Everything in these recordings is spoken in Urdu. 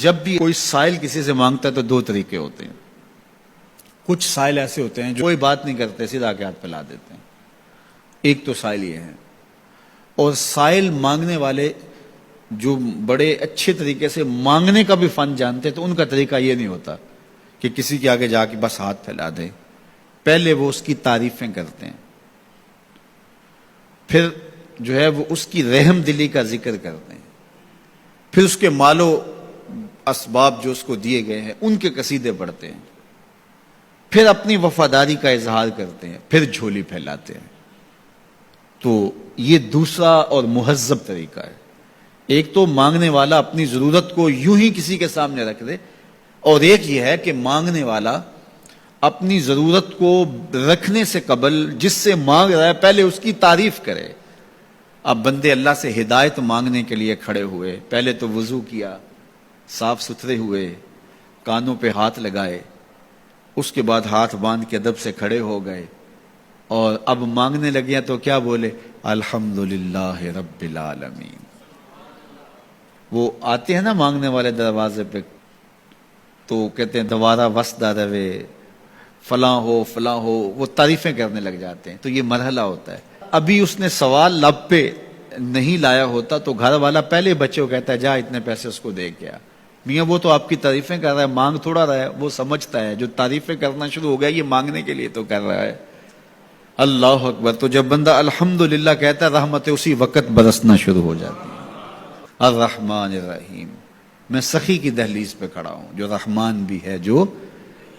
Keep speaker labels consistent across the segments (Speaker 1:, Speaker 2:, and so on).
Speaker 1: جب بھی کوئی سائل کسی سے مانگتا ہے تو دو طریقے ہوتے ہیں. کچھ سائل ایسے ہوتے ہیں جو کوئی بات نہیں کرتے، سیدھا کے ہاتھ پھیلا دیتے ہیں. ایک تو سائل یہ ہے. اور سائل مانگنے والے جو بڑے اچھے طریقے سے مانگنے کا بھی فن جانتے ہیں تو ان کا طریقہ یہ نہیں ہوتا کہ کسی کے آگے جا کے بس ہاتھ پھیلا دیں. پہلے وہ اس کی تعریفیں کرتے ہیں، پھر جو ہے وہ اس کی رحم دلی کا ذکر کرتے ہیں، پھر اس کے مال و اسباب جو اس کو دیے گئے ہیں ان کے قصیدے پڑھتے ہیں، پھر اپنی وفاداری کا اظہار کرتے ہیں، پھر جھولی پھیلاتے ہیں. تو یہ دوسرا اور مہذب طریقہ ہے. ایک تو مانگنے والا اپنی ضرورت کو یوں ہی کسی کے سامنے رکھ دے، اور ایک یہ ہے کہ مانگنے والا اپنی ضرورت کو رکھنے سے قبل جس سے مانگ رہا ہے پہلے اس کی تعریف کرے. اب بندے اللہ سے ہدایت مانگنے کے لیے کھڑے ہوئے، پہلے تو وضو کیا، صاف ستھرے ہوئے، کانوں پہ ہاتھ لگائے، اس کے بعد ہاتھ باندھ کے ادب سے کھڑے ہو گئے، اور اب مانگنے لگے ہیں تو کیا بولے؟ الحمدللہ رب العالمین. وہ آتے ہیں نا مانگنے والے دروازے پہ تو کہتے ہیں دوبارہ وسدہ روے، فلاں ہو فلاں ہو، وہ تعریفیں کرنے لگ جاتے ہیں. تو یہ مرحلہ ہوتا ہے. ابھی اس نے سوال لب پہ نہیں لایا ہوتا تو گھر والا پہلے بچے کو کہتا ہے جا اتنے پیسے اس کو دے گیا. میاں وہ تو آپ کی تعریفیں کر رہا ہے، مانگ تھوڑا رہا ہے. وہ سمجھتا ہے جو تعریفیں کرنا شروع ہو گیا یہ مانگنے کے لیے تو کر رہا ہے. اللہ اکبر. تو جب بندہ الحمدللہ کہتا ہے رحمتیں اسی وقت برسنا شروع ہو جاتی ہیں. الرحمن الرحیم. میں سخی کی دہلیز پہ کھڑا ہوں جو رحمان بھی ہے جو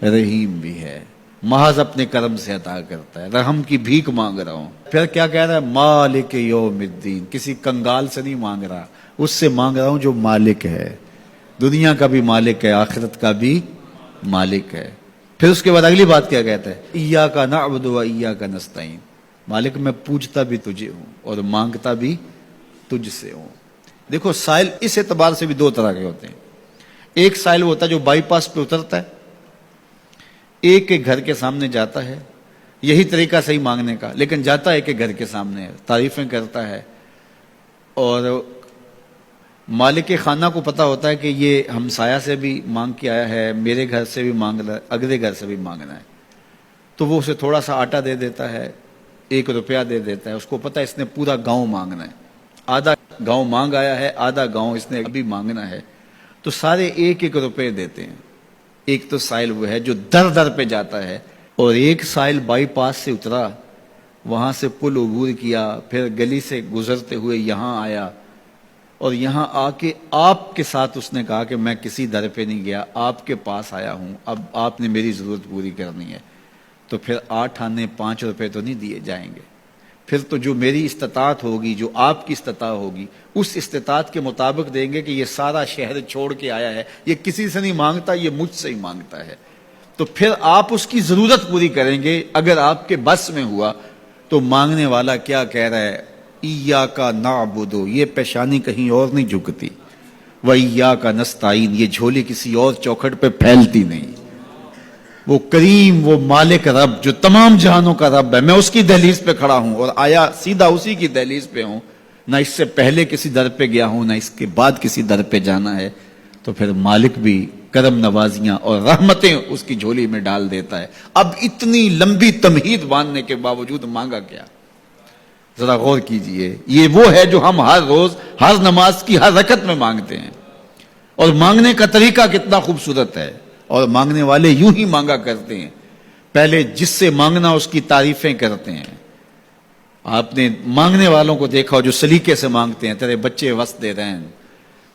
Speaker 1: رحیم بھی ہے، محض اپنے کرم سے عطا کرتا ہے. رحم کی بھیک مانگ رہا ہوں. پھر کیا کہہ رہا ہے؟ مالک یوم الدین. کسی کنگال سے نہیں مانگ رہا، اس سے مانگ رہا ہوں جو مالک ہے، دنیا کا بھی مالک ہے، آخرت کا بھی مالک ہے. پھر اس کے بعد اگلی بات کیا کہتا ہے؟ ایاک نعبد و ایاک نستعین. مالک میں پوجتا بھی تجھے ہوں اور مانگتا بھی تجھ سے ہوں. دیکھو سائل اس اعتبار سے بھی دو طرح کے ہوتے ہیں. ایک سائل ہوتا ہے جو بائی پاس پہ اترتا ہے، ایک کے گھر کے سامنے جاتا ہے، یہی طریقہ صحیح مانگنے کا، لیکن جاتا ہے کہ گھر کے سامنے تعریفیں کرتا ہے، اور مالک خانہ کو پتا ہوتا ہے کہ یہ ہمسایہ سے بھی مانگ کے آیا ہے، میرے گھر سے بھی مانگ رہا ہے، اگلے گھر سے بھی مانگنا ہے. تو وہ اسے تھوڑا سا آٹا دے دیتا ہے، 1 روپیہ دے دیتا ہے. اس کو پتا ہے اس نے پورا گاؤں مانگنا ہے، آدھا گاؤں مانگ آیا ہے، آدھا گاؤں اس نے ابھی مانگنا ہے. تو سارے 1 روپے دیتے ہیں. ایک تو سائل وہ ہے جو در در پہ جاتا ہے، اور ایک سائل بائی پاس سے اترا، وہاں سے پل عبور کیا، پھر گلی سے گزرتے ہوئے یہاں آیا، اور یہاں آ کے آپ کے ساتھ اس نے کہا کہ میں کسی در پہ نہیں گیا، آپ کے پاس آیا ہوں، اب آپ نے میری ضرورت پوری کرنی ہے. تو پھر 8 آنے 5 روپے تو نہیں دیے جائیں گے. پھر تو جو میری استطاعت ہوگی، جو آپ کی استطاعت ہوگی، اس استطاعت کے مطابق دیں گے کہ یہ سارا شہر چھوڑ کے آیا ہے، یہ کسی سے نہیں مانگتا، یہ مجھ سے ہی مانگتا ہے. تو پھر آپ اس کی ضرورت پوری کریں گے. اگر آپ کے بس میں ہوا تو مانگنے والا کیا کہہ رہا ہے؟ ایاک نعبد. یہ پیشانی کہیں اور نہیں جھکتی، و ایاک نستعین. یہ جھولی کسی اور چوکھٹ پہ پھیلتی نہیں. وہ کریم، وہ مالک رب جو تمام جہانوں کا رب ہے، میں اس کی دہلیز پہ کھڑا ہوں اور آیا سیدھا اسی کی دہلیز پہ ہوں. نہ اس سے پہلے کسی در پہ گیا ہوں، نہ اس کے بعد کسی در پہ جانا ہے. تو پھر مالک بھی کرم نوازیاں اور رحمتیں اس کی جھولی میں ڈال دیتا ہے. اب اتنی لمبی تمہید باندھنے کے باوجود مانگا کیا؟ ذرا غور کیجئے. یہ وہ ہے جو ہم ہر روز ہر نماز کی ہر رکعت میں مانگتے ہیں، اور مانگنے کا طریقہ کتنا خوبصورت ہے. اور مانگنے والے یوں ہی مانگا کرتے ہیں. پہلے جس سے مانگنا اس کی تعریفیں کرتے ہیں. آپ نے مانگنے والوں کو دیکھا جو سلیقے سے مانگتے ہیں، تیرے بچے وسدے رہیں،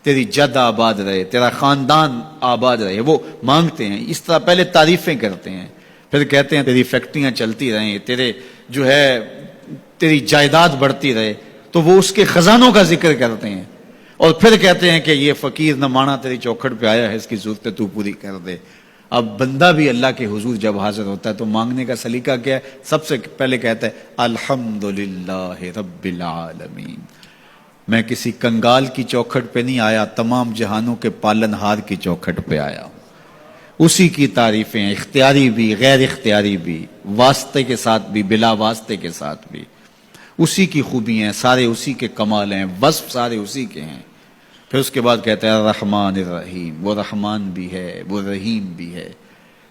Speaker 1: تیری جد آباد رہے، تیرا خاندان آباد رہے. وہ مانگتے ہیں اس طرح، پہلے تعریفیں کرتے ہیں، پھر کہتے ہیں تیری فیکٹریاں چلتی رہیں، تیرے جو ہے تیری جائیداد بڑھتی رہے. تو وہ اس کے خزانوں کا ذکر کرتے ہیں، اور پھر کہتے ہیں کہ یہ فقیر نمانہ تیری چوکھٹ پہ آیا ہے، اس کی ضرورتیں تو پوری کر دے. اب بندہ بھی اللہ کے حضور جب حاضر ہوتا ہے تو مانگنے کا سلیقہ کیا ہے؟ سب سے پہلے کہتا ہے الحمدللہ رب العالمین. میں کسی کنگال کی چوکھٹ پہ نہیں آیا، تمام جہانوں کے پالن ہار کی چوکھٹ پہ آیا ہوں. اسی کی تعریفیں اختیاری بھی غیر اختیاری بھی، واسطے کے ساتھ بھی بلا واسطے کے ساتھ بھی. اسی کی خوبی ہیں، سارے اسی کے کمال ہیں، وصف سارے اسی کے ہیں. پھر اس کے بعد کہتا ہے الرحمن الرحیم، وہ رحمان بھی ہے وہ رحیم بھی ہے.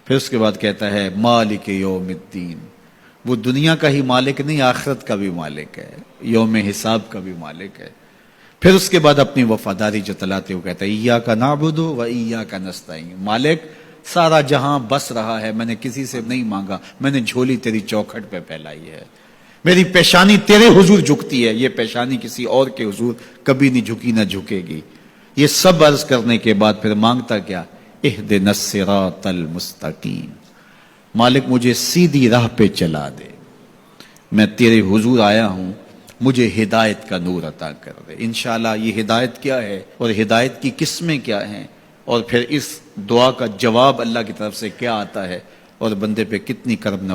Speaker 1: پھر اس کے بعد کہتا ہے مالک یوم الدین، وہ دنیا کا ہی مالک نہیں، آخرت کا بھی مالک ہے، یوم حساب کا بھی مالک ہے. پھر اس کے بعد اپنی وفاداری جتلاتے ہوئے کہتا ہے ایاک نعبد و ایاک نستعین، مالک سارا جہاں بس رہا ہے، میں نے کسی سے نہیں مانگا، میں نے جھولی تیری چوکھٹ پہ پھیلائی ہے، میری پیشانی تیرے حضور جھکتی ہے، یہ پیشانی کسی اور کے حضور کبھی نہیں جھکی نہ جھکے گی. یہ سب عرض کرنے کے بعد پھر مانگتا کیا؟ اہدنا الصراط المستقیم، مالک مجھے سیدھی راہ پہ چلا دے، میں تیرے حضور آیا ہوں، مجھے ہدایت کا نور عطا کر دے. انشاءاللہ یہ ہدایت کیا ہے اور ہدایت کی قسمیں کیا ہیں، اور پھر اس دعا کا جواب اللہ کی طرف سے کیا آتا ہے، اور بندے پہ کتنی کرم